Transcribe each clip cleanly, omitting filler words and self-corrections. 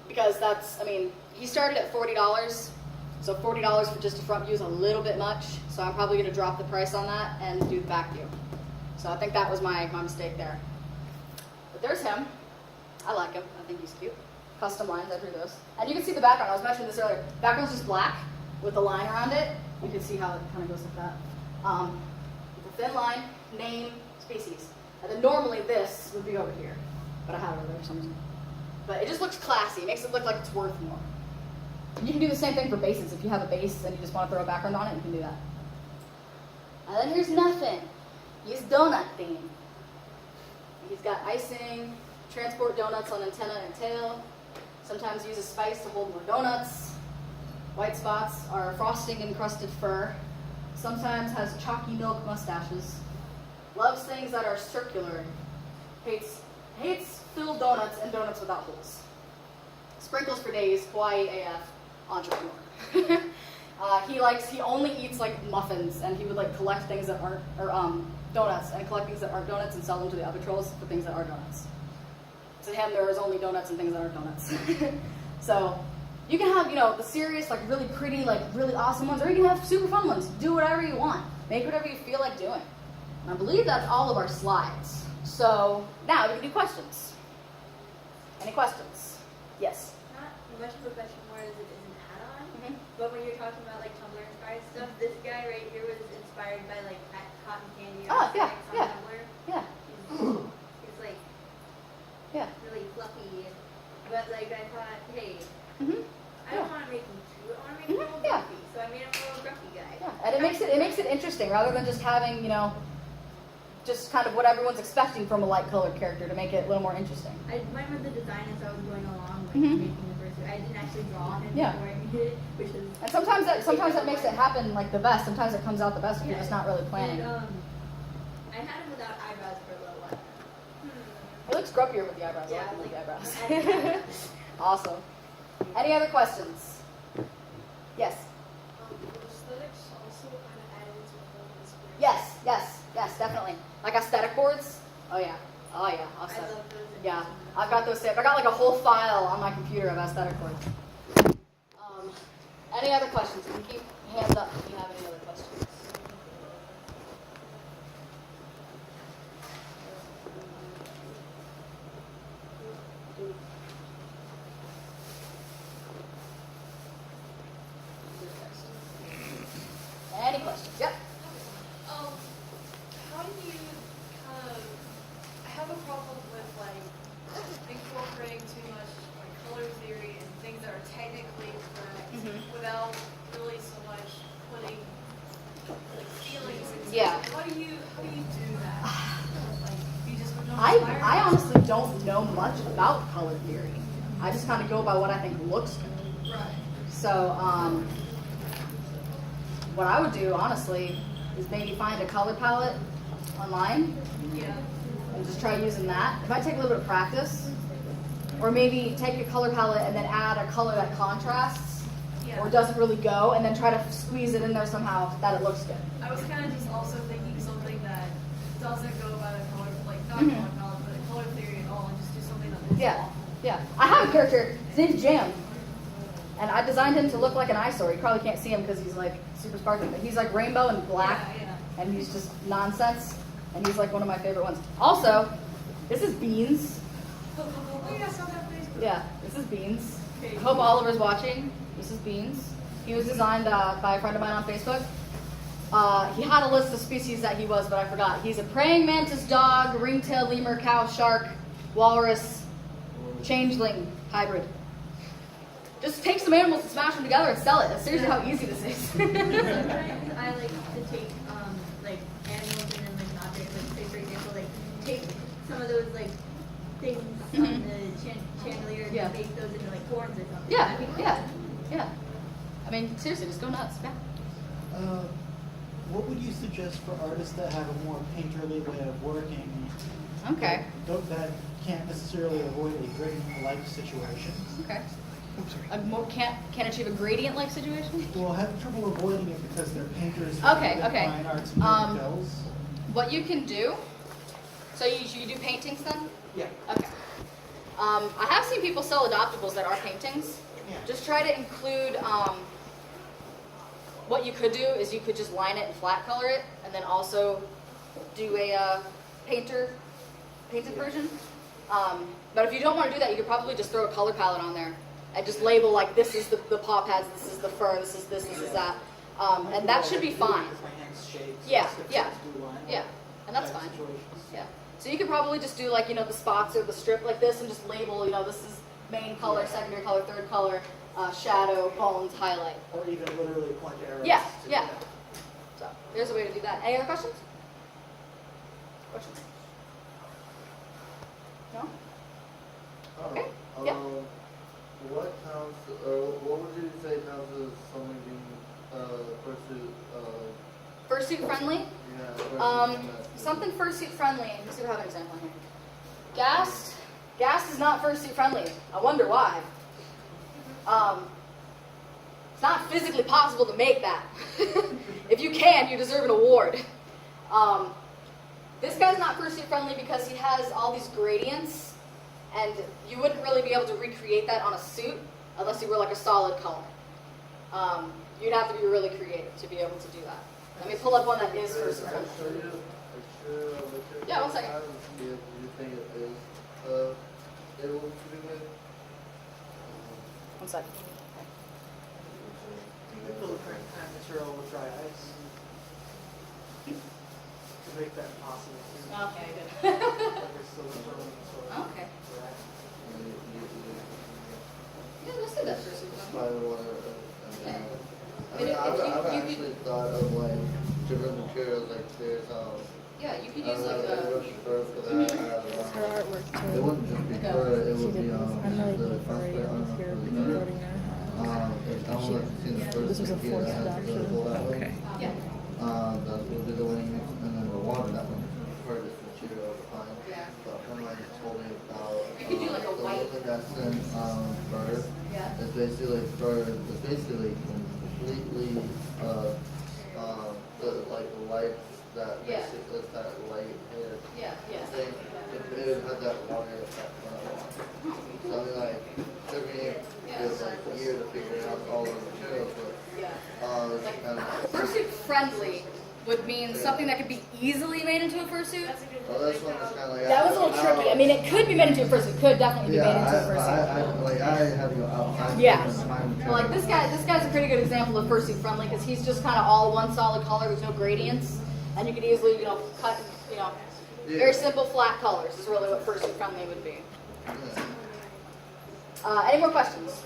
because that's, I mean, he started at $40, so $40 for just a front view is a little bit much, so I'm probably going to drop the price on that and do the back view. So I think that was my mistake there. But there's him. I like him. I think he's cute. Custom lines, I drew those. And you can see the background. I was mentioning this earlier. Background's just black with a line around it. You can see how it kind of goes like that. With a thin line, name, species. And then normally this would be over here, but I have it over there for some reason. But it just looks classy. It makes it look like it's worth more. You can do the same thing for bases. If you have a base and you just want to throw a background on it, you can do that. And then here's nothing. He's donut theme. He's got icing, transport donuts on antenna and tail. Sometimes uses spice to hold more donuts. White spots are frosting encrusted fur. Sometimes has chalky milk mustaches. Loves things that are circular. Hates filled donuts and donuts without holes. Sprinkles for days, Hawaii AF, entrepreneur. He only eats like muffins, and he would like collect things that aren't, or donuts, and collect things that aren't donuts and sell them to the other trolls for things that are donuts. To him, there is only donuts and things that aren't donuts. So you can have, you know, the serious, like really pretty, like really awesome ones, or you can have super fun ones. Do whatever you want. Make whatever you feel like doing. And I believe that's all of our slides. So now we can do questions. Any questions? Yes. Not much of a question, more as it is an add-on. But when you're talking about like Tumblr inspired stuff, this guy right here was inspired by like cotton candy or Oh, yeah, on yeah. Tumblr. Yeah. He's like Yeah. really fluffy, but like I thought, hey, I don't want to make him too. I want to make him a little grumpy, so I made him a little grumpy guy. Yeah, and it makes it interesting rather than just having, you know, just kind of what everyone's expecting from a light colored character to make it a little more interesting. I went with the design as I was going along, like making the first. I didn't actually draw him before I made it, which is. And sometimes that makes it happen like the best. Sometimes it comes out the best if you're just not really planning. And, I had him without eyebrows for a little while. He looks grumpier with the eyebrows. Yeah, I like the eyebrows. Awesome. Any other questions? Yes. Aesthetics also kind of add into the inspiration. Yes, definitely. Like aesthetic boards. Oh yeah. I love those. Yeah, I've got those saved. I got like a whole file on my computer of aesthetic boards. Any other questions? You can keep hands up if you have any other questions. Any questions? Yep. How do you kind of, I have a problem with like incorporating too much like color theory and things that are technically correct without really so much putting like feelings into Yeah. it. How do you do that? Like you just don't I honestly don't know much about color theory. I just kind of go by what I think looks good. Right. So, what I would do, honestly, is maybe find a color palette online Yeah. and just try using that. It might take a little bit of practice. Or maybe take a color palette and then add a color that contrasts Yeah. or doesn't really go, and then try to squeeze it in there somehow that it looks good. I was kind of just also thinking something that doesn't go by the color, like not Mhm. color palette, but color theory at all, and just do something that looks Yeah, awful. yeah. I have a character, his name's Jam. And I designed him to look like an eyesore. You probably can't see him because he's like super sparkly, but he's like rainbow and black, Yeah. and he's just nonsense. And he's like one of my favorite ones. Also, this is Beans. Oh yeah, I saw that place. Yeah, this is Beans. Okay. I hope Oliver's watching. This is Beans. He was designed by a friend of mine on Facebook. He had a list of species that he was, but I forgot. He's a praying mantis dog, ring-tailed lemur, cow, shark, walrus, changeling hybrid. Just take some animals and smash them together and sell it. That's seriously how easy this is. Sometimes I like to take like animals and then like not very like say for example like take some of those like things on the chandelier and Yeah. make those into like horns or something. Yeah, That'd be cool. yeah. I mean, seriously, just go nuts. Yeah. What would you suggest for artists that have a more painterly way of working? Okay. That can't necessarily avoid a gradient-like situation. Okay. Can't achieve a gradient-like situation? Well, have trouble avoiding it because they're painters. Okay, with okay. Fine arts and fills. What you can do, so you do paintings then? Yeah. Okay. I have seen people sell adoptables that are paintings. Yeah. Just try to include, what you could do is you could just line it and flat color it, and then also do a painted version. But if you don't want to do that, you could probably just throw a color palette on there and just label like this is the paw pads, this is the fur, this is this, this is that. And that should be fine. Yeah, yeah, yeah, and that's fine. Yeah. So you could probably just do like, the spots or the strip like this and just label, this is main color, secondary color, third color, shadow, bones, highlight. Or even literally point arrows. Yeah, to yeah. that. So there's a way to do that. Any other questions? Questions? No? Okay. Yeah. What counts, what would you say counts as someone being fursuit? Fursuit friendly? Yeah. Something fursuit friendly. Let's see if I have an example here. Ghast is not fursuit friendly. I wonder why. It's not physically possible to make that. If you can, you deserve an award. This guy's not fursuit friendly because he has all these gradients, and you wouldn't really be able to recreate that on a suit unless you were like a solid color. You'd have to be really creative to be able to do that. Let me pull up one that is fursuit friendly. Yeah, 1 second. Do you think it is able to be made? 1 second. You can fill the current time material with dry ice to make that possible. Okay, good. Like it's still permanent, so Okay. right. Yeah, let's do that fursuit friendly. Spider water. Yeah. I mean, I've actually thought of like different materials, like there's Yeah, you could I use like don't know, a. fur for that. Her artwork It too. wouldn't just be Okay. fur, it She would did be this. I'm really the good for cosplay, radio I don't know here if recording it her. I want to see the first This was a video forced that has adoption. the whole album. Okay. Yeah. That would be the wings, and then the water, that one for this material behind. Yeah. But when I told me about You could do like a the white- luminescent fur, Yeah. it's basically fur, it's basically completely the like the light that Yeah. basically it's that light hair Yeah, yeah. thing. It would have that water effect on it. So I mean, like, took me like a year to figure out all the materials, but Yeah. it's Like, kind of. fursuit friendly would mean something that could be easily made into a fursuit. Well, that's what was kind of like. That was a little tricky. I mean, it could be made into a fursuit. Could definitely be Yeah, made into a fursuit. I had to go outside. Yeah. and find Well, like this guy's a pretty good example of fursuit friendly because he's just kind of all one solid color. There's no gradients, and you could easily, cut, very simple flat colors is really what fursuit friendly would be. Yeah. Any more questions?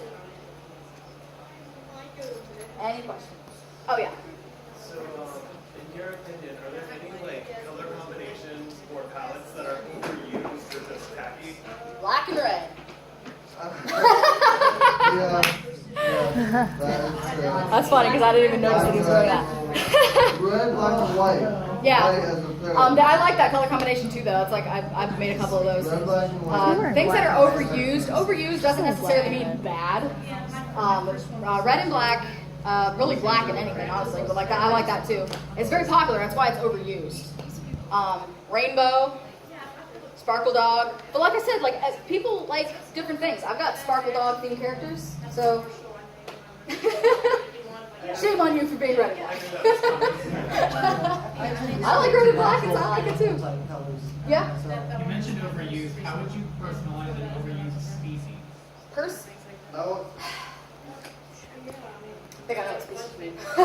Any questions? Oh yeah. So, in your opinion, are there any color combinations or palettes that are overused or just tacky? Black and red. Yeah. That is true. That's funny because I didn't even notice that he was wearing that. Red, black, and white. Yeah. White as a third. I like that color combination too, though. It's like I've made a couple of those. Red, black, and white. Things that are overused doesn't necessarily mean bad. Red and black, really black and anything, honestly. But I like that too. It's very popular. That's why it's overused. Rainbow, sparkle dog. But like I said, as people like different things. I've got sparkle dog themed characters, so. Shame on you for being red and black. I like red and black, and I like it too. Yeah? You mentioned overused. How would you personalize an overused species? No. I think I know what species you mean. I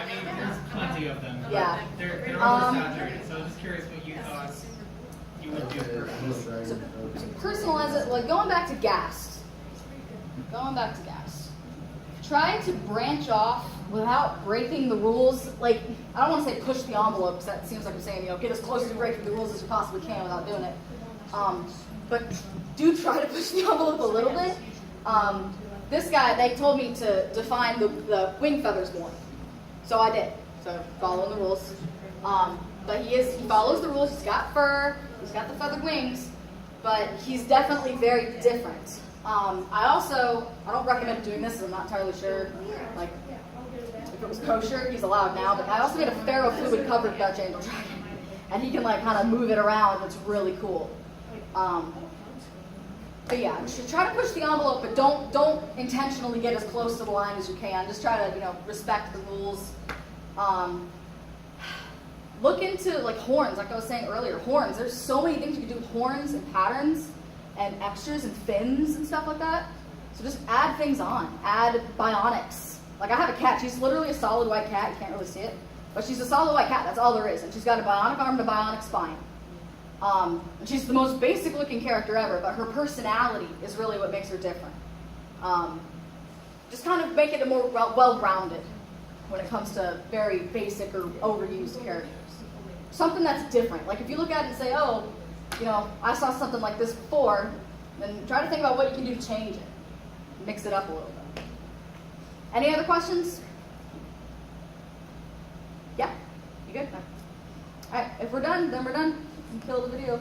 mean, there's plenty of them. But Yeah. They're oversaturated, so I'm just curious what you thought you would do first. Personalize it, going back to Ghast. Try to branch off without breaking the rules. I don't want to say push the envelope because that seems like I'm saying, get as close to breaking the rules as you possibly can without doing it. But do try to push the envelope a little bit. This guy, they told me to define the wing feathers more. So I did. So following the rules. But he follows the rules. He's got fur. He's got the feathered wings. But he's definitely very different. I don't recommend doing this, I'm not entirely sure, if it was kosher, he's allowed now, but I also made a ferrofluid covered Dutch angel dragon, and he can kind of move it around, it's really cool. But yeah, try to push the envelope, but don't intentionally get as close to the line as you can. Just try to, you know, respect the rules. Look into like horns, like I was saying earlier. Horns. There's so many things you can do with horns and patterns and extras and fins and stuff like that. So just add things on. Add bionics. Like I have a cat. She's literally a solid white cat. You can't really see it, but she's a solid white cat. That's all there is. And she's got a bionic arm and a bionic spine. And she's the most basic looking character ever, but her personality is really what makes her different. Just kind of make it a more well-rounded when it comes to very basic or overused characters. Something that's different. Like if you look at it and say, oh, you know, I saw something like this before, then try to think about what you can do to change it. Mix it up a little bit. Any other questions? Yeah? You good? All right, if we're done, then we're done. You can kill the video.